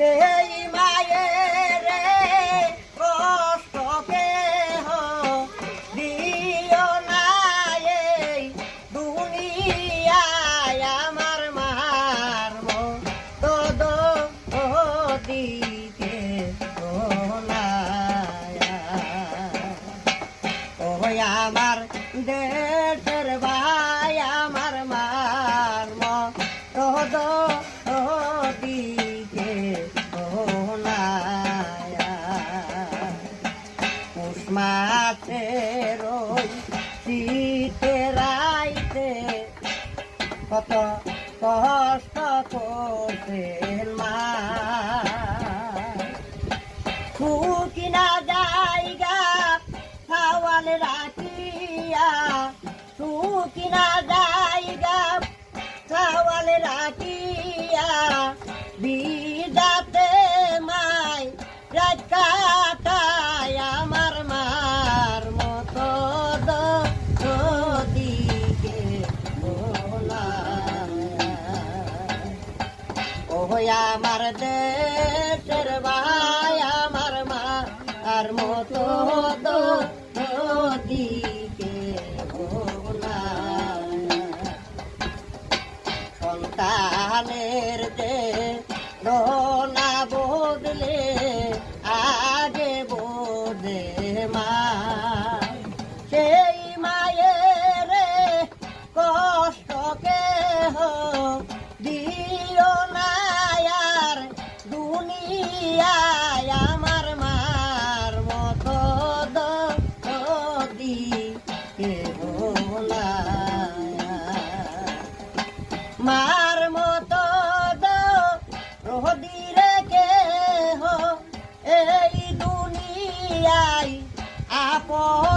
সেই মায়ের কষ্ট কেহ দিও না এই দুনিয়ায় আমার মার মতো দিকে ওই আমার দেশের ভাই আমার মার মতো দিকে পুষ মাসের শীতে রাইতে কত কষ্ট করতেন মা কিনা জায়গা খাওয়াল রাখিয়া কিনা জায়গা খাওয়াল রাখিয়া বিদাতে মাই রাখাটায় আমার মার মতো দিকে ওই আমার দেশের ভাই আমার মা আর মতো দিকে সন্তানের যে না বদলে আগে বোধে মা সেই মায়ের কষ্ট কেহ দিও না আর দুনিয়ায় আমার মার মতো দিকে মার মতো রোদিরে কেহ এই দুনিয়ায় আপন